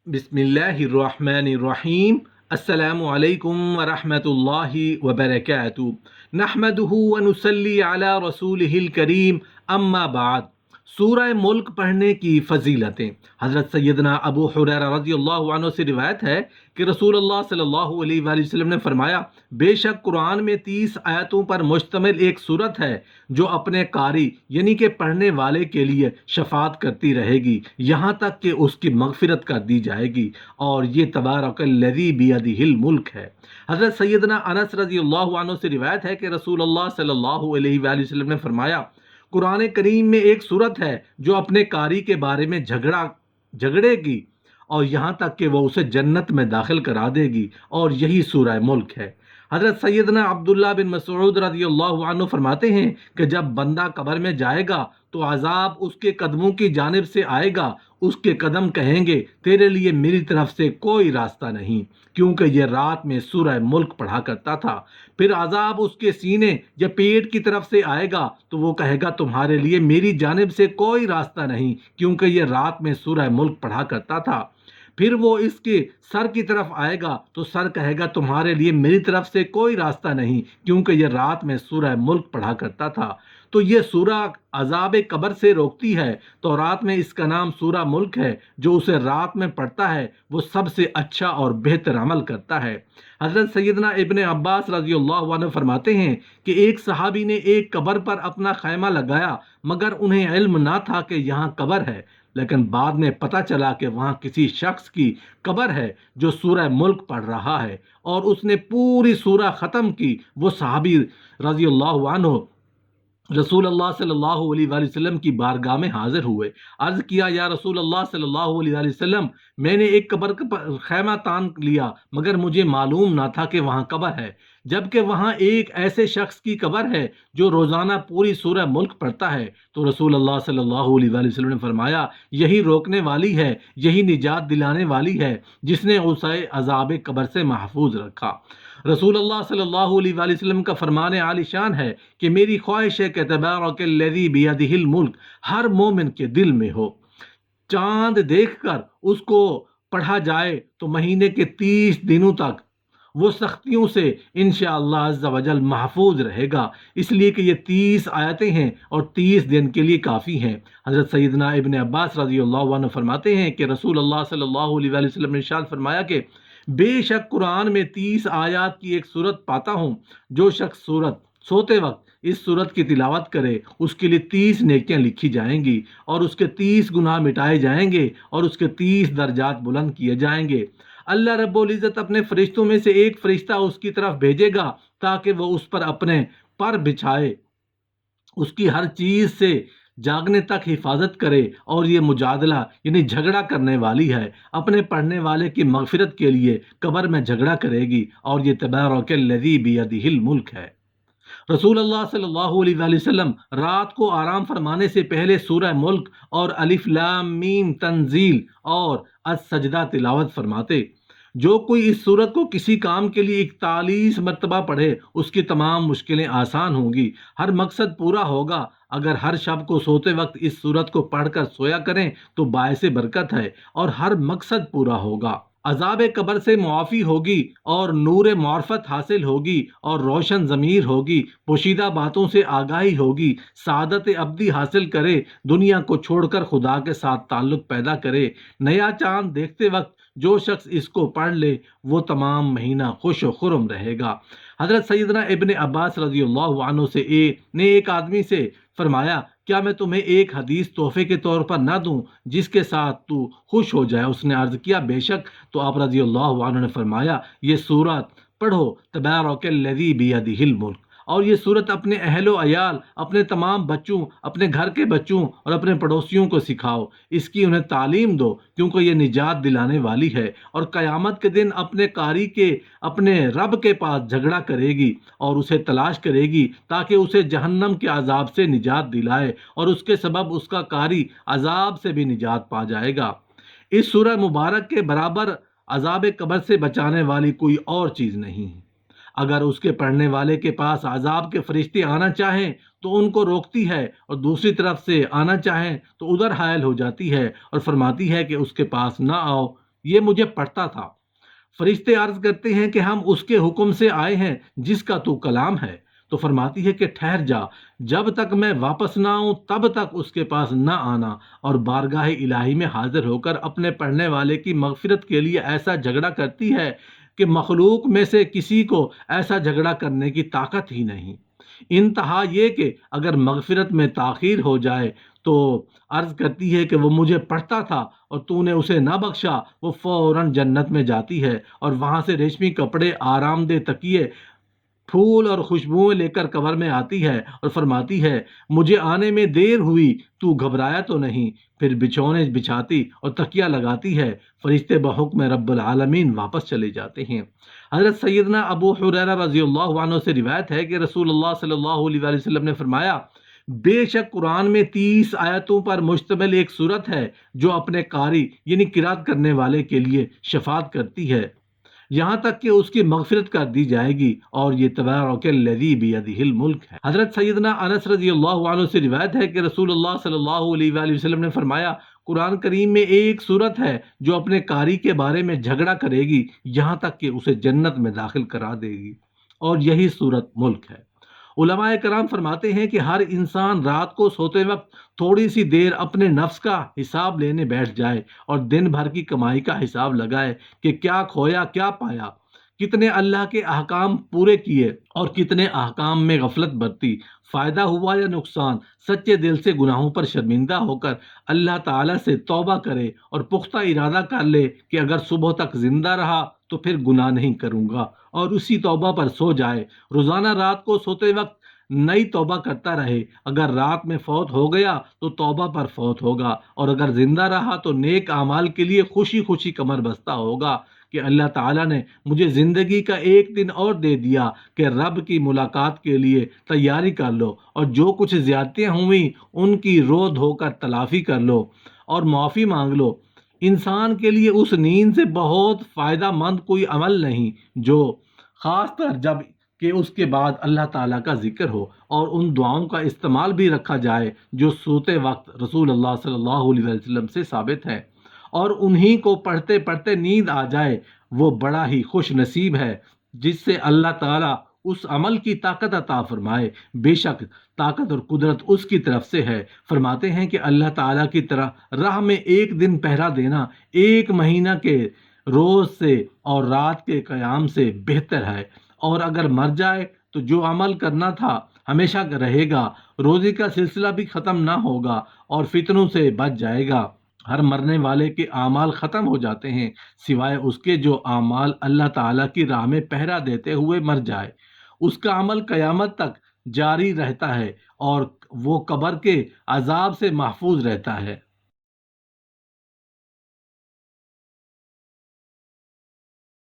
बिस्मिल्लाहिर्रहमानिर्रहीम। अस्सलामु अलैकुम वरहमतुल्लाहि वबरकातुहू। नहमदुहु व नुसल्ली अला रसूलिहिल करीम, अम्मा बाद। सूरह मुल्क पढ़ने की फजीलतें। हज़रत सैयदना अबू हुरैरा रज़ियल्लाहु अन्हु से रिवायत है कि रसूलुल्लाह सल्लल्लाहु अलैहि वसल्लम ने फरमाया, बेशक कुरान में 30 आयतों पर मुश्तमिल एक सूरत है जो अपने कारी यानी कि पढ़ने वाले के लिए शफात करती रहेगी यहाँ तक कि उसकी मगफिरत कर दी जाएगी, और ये तबारकल्लज़ी बियदिहिल मुल्क है। हज़रत सैयदना अनस रज़ियल्लाहु अन्हु से रिवायत है कि रसूलुल्लाह सल्लल्लाहु अलैहि वसल्लम ने फरमाया, कुरान करीम में एक सूरत है जो अपने कारी के बारे में झगड़ेगी और यहाँ तक कि वह उसे जन्नत में दाखिल करा देगी, और यही सूरह मुल्क है। हज़रत सैयदना अब्दुल्ला बिन मसऊद रज़ियल्लाहु अन्हु फरमाते हैं कि जब बंदा कब्र में जाएगा तो अज़ाब उसके कदमों की जानिब से आएगा। उसके कदम कहेंगे, तेरे लिए मेरी तरफ से कोई रास्ता नहीं, क्योंकि यह रात में सूरह मुल्क पढ़ा करता था। फिर अज़ाब उसके सीने या पेट की तरफ से आएगा तो वो कहेगा, तुम्हारे लिए मेरी जानिब से कोई रास्ता नहीं, क्योंकि यह रात में सूरह मुल्क पढ़ा करता था। फिर वो इसके सर की तरफ आएगा तो सर कहेगा, तुम्हारे लिए मेरी तरफ से कोई रास्ता नहीं, क्योंकि यह रात में सूरह मुल्क पढ़ा करता था। तो ये सूरह अज़ाब कब्र से रोकती है। तो रात में इसका नाम सूरह मुल्क है। जो उसे रात में पढ़ता है वो सबसे अच्छा और बेहतर अमल करता है। हज़रत सैयदना इब्ने अब्बास रज़ियल्लाहु अन्हु फरमाते हैं कि एक सहाबी ने एक कब्र पर अपना खैमा लगाया, मगर उन्हें इल्म ना था कि यहाँ कब्र है। लेकिन बाद में पता चला कि वहाँ किसी शख्स की कब्र है जो सूरह मुल्क पढ़ रहा है, और उसने पूरी सूरह ख़त्म की। वो सहाबी रज़ियल्लाहु अन्हु रसूलुल्लाह सल्लल्लाहु अलैहि वसल्लम की बारगाह में हाजिर हुए। अर्ज़ किया, या रसूलुल्लाह सल्लल्लाहु अलैहि वसल्लम, मैंने एक कब्र का खैमा तान लिया, मगर मुझे मालूम ना था कि वहाँ कब्र है, जबकि वहाँ एक ऐसे शख्स की कब्र है जो रोज़ाना पूरी सूरह मुल्क पढ़ता है। तो रसूलुल्लाह सल्लल्लाहु अलैहि वसल्लम ने फरमाया, यही रोकने वाली है, यही निजात दिलाने वाली है, जिसने उसे अज़ाब कब्र से महफूज रखा। रसूलुल्लाह सल्लल्लाहु अलैहि वसल्लम का फरमान आलिशान है कि मेरी ख्वाहिश है कि तबारकल्लज़ी बियदिहिल मुल्क हर मोमिन के दिल में हो। चांद देखकर उसको पढ़ा जाए तो महीने के 30 दिनों तक वो सख्तियों से इंशाअल्लाह अज़्ज़ा वजल महफूज रहेगा, इसलिए कि ये 30 आयतें हैं और 30 दिन के लिए काफ़ी हैं। हज़रत सैयदना इब्ने अब्बास रज़ियल्लाहु अन्हु फरमाते हैं कि रसूलुल्लाह सल्लल्लाहु अलैहि वसल्लम ने इरशाद फरमाया कि बेशक कुरान में 30 आयत की एक सूरत पाता हूँ। जो शख्स सोते वक्त इस सूरत की तिलावत करे उसके लिए 30 नेकियां लिखी जाएंगी, और उसके 30 गुनाह मिटाए जाएंगे, और उसके 30 दर्जात बुलंद किए जाएंगे। अल्लाह रब्बुल इज़्ज़त अपने फरिश्तों में से एक फरिश्ता उसकी तरफ भेजेगा ताकि वह उस पर अपने पर बिछाए, उसकी हर चीज़ से जागने तक हिफाजत करे। और ये मुजादला यानी झगड़ा करने वाली है, अपने पढ़ने वाले की मगफिरत के लिए कब्र में झगड़ा करेगी, और ये तबारकल्लज़ी बियदिहिल मुल्क है। रसूलुल्लाह सल्लल्लाहु अलैहि वसल्लम रात को आराम फरमाने से पहले सूरह मुल्क और अलिफ लाम मीम तंजील और अस-सजदा तिलावत फरमाते। जो कोई इस सूरत को किसी काम के लिए 41 मरतबा पढ़े उसकी तमाम मुश्किलें आसान होंगी, हर मकसद पूरा होगा। अगर हर शब को सोते वक्त इस सूरत को पढ़कर सोया करें तो बायसे बरकत है और हर मकसद पूरा होगा। अज़ाब कब्र से मुआफ़ी होगी और नूर मार्फत हासिल होगी और रोशन ज़मीर होगी, पोशीदा बातों से आगाही होगी, सादत अब्दी हासिल करे, दुनिया को छोड़कर खुदा के साथ ताल्लुक़ पैदा करे। नया चांद देखते वक्त जो शख्स इसको पढ़ ले वो तमाम महीना खुश व खुरम रहेगा। हज़रत सैयदना इब्ने अब्बास रज़ियल्लाहु अन्हु ने एक आदमी से फरमाया, क्या मैं तुम्हें एक हदीस तोहफे के तौर पर ना दूं जिसके साथ तू खुश हो जाए? उसने अर्ज़ किया, बेशक। तो आप रज़ियल्लाहु अन्हु ने फरमाया, ये सूरत पढ़ो, तबारकल्लज़ी बियदिहिल मुल्क। और ये सूरत अपने अहलो अयाल, अपने तमाम बच्चों, अपने घर के बच्चों और अपने पड़ोसियों को सिखाओ। इसकी उन्हें तालीम दो, क्योंकि ये निजात दिलाने वाली है, और क़यामत के दिन अपने कारी के अपने रब के पास झगड़ा करेगी और उसे तलाश करेगी ताकि उसे जहन्नम के अजाब से निजात दिलाए, और उसके सबब उसका कारी अजाब से भी निजात पा जाएगा। इस सूरह मुबारक के बराबर अजाब कब्र से बचाने वाली कोई और चीज़ नहीं है। अगर उसके पढ़ने वाले के पास अजाब के फरिश्ते आना चाहें तो उनको रोकती है, और दूसरी तरफ से आना चाहें तो उधर हायल हो जाती है और फरमाती है कि उसके पास ना आओ। یہ مجھے پڑھتا تھا۔ فرشتے عرض کرتے ہیں کہ ہم اس کے حکم سے آئے ہیں جس کا تو کلام ہے۔ تو فرماتی ہے کہ ٹھہر جا، جب تک میں واپس نہ آؤں تب تک اس کے پاس نہ آنا، اور بارگاہ الہی میں حاضر ہو کر اپنے پڑھنے والے کی مغفرت کے لیے ایسا جھگڑا کرتی ہے کہ مخلوق میں سے کسی کو ایسا جھگڑا کرنے کی طاقت ہی نہیں۔ انتہا یہ کہ اگر مغفرت میں تاخیر ہو جائے تو عرض کرتی ہے کہ وہ مجھے پڑھتا تھا اور تو نے اسے نہ بخشا، وہ فوراً جنت میں جاتی ہے اور وہاں سے ریشمی کپڑے، آرام دہ تکیے، پھول اور خوشبوئیں لے کر قبر میں آتی ہے اور فرماتی ہے مجھے آنے میں دیر ہوئی، تو گھبرایا تو نہیں؟ پھر بچھونے بچھاتی اور تکیہ لگاتی ہے، فرشتے بحکم رب العالمین واپس چلے جاتے ہیں۔ حضرت سیدنا ابو حریرہ رضی اللہ عنہ سے روایت ہے کہ رسول اللہ صلی اللہ علیہ وآلہ وسلم نے فرمایا بے شک قرآن میں 30 آیتوں پر مشتمل ایک صورت ہے جو اپنے قاری یعنی قرات کرنے والے کے لیے شفاعت کرتی ہے یہاں تک کہ اس کی مغفرت کر دی جائے گی، اور یہ تبارک الذی بیدہ الملک ہے۔ حضرت سیدنا انس رضی اللہ عنہ سے روایت ہے کہ رسول اللہ صلی اللہ علیہ وآلہ وسلم نے فرمایا قرآن کریم میں ایک صورت ہے جو اپنے قاری کے بارے میں جھگڑا کرے گی یہاں تک کہ اسے جنت میں داخل کرا دے گی، اور یہی صورت ملک ہے۔ علماء کرام فرماتے ہیں کہ ہر انسان رات کو سوتے وقت تھوڑی سی دیر اپنے نفس کا حساب لینے بیٹھ جائے اور دن بھر کی کمائی کا حساب لگائے کہ کیا کھویا کیا پایا، کتنے اللہ کے احکام پورے کیے اور کتنے احکام میں غفلت برتی، فائدہ ہوا یا نقصان۔ سچے دل سے گناہوں پر شرمندہ ہو کر اللہ تعالیٰ سے توبہ کرے اور پختہ ارادہ کر لے کہ اگر صبح تک زندہ رہا تو پھر گناہ نہیں کروں گا، اور اسی توبہ پر سو جائے۔ روزانہ رات کو سوتے وقت نئی توبہ کرتا رہے، اگر رات میں فوت ہو گیا تو توبہ پر فوت ہوگا، اور اگر زندہ رہا تو نیک اعمال کے لیے خوشی خوشی کمر بستہ ہوگا کہ اللہ تعالیٰ نے مجھے زندگی کا ایک دن اور دے دیا کہ رب کی ملاقات کے لیے تیاری کر لو، اور جو کچھ زیادتیاں ہوئیں ان کی رو دھو کر تلافی کر لو اور معافی مانگ لو۔ انسان کے لیے اس نیند سے بہت فائدہ مند کوئی عمل نہیں جو خاص طر جب کہ اس کے بعد اللہ تعالیٰ کا ذکر ہو اور ان دعاؤں کا استعمال بھی رکھا جائے جو سوتے وقت رسول اللہ صلی اللہ علیہ وسلم سے ثابت ہے، اور انہی کو پڑھتے پڑھتے نیند آ جائے، وہ بڑا ہی خوش نصیب ہے جس سے اللہ تعالیٰ اس عمل کی طاقت عطا فرمائے۔ بے شک طاقت اور قدرت اس کی طرف سے ہے۔ فرماتے ہیں کہ اللہ تعالیٰ کی طرح راہ میں ایک دن پہرا دینا ایک مہینہ کے روز سے اور رات کے قیام سے بہتر ہے، اور اگر مر جائے تو جو عمل کرنا تھا ہمیشہ رہے گا، روزی کا سلسلہ بھی ختم نہ ہوگا اور فتنوں سے بچ جائے گا۔ ہر مرنے والے کے اعمال ختم ہو جاتے ہیں سوائے اس کے جو اعمال اللہ تعالیٰ کی راہ میں پہرا دیتے ہوئے مر جائے، اس کا عمل قیامت تک جاری رہتا ہے اور وہ قبر کے عذاب سے محفوظ رہتا ہے۔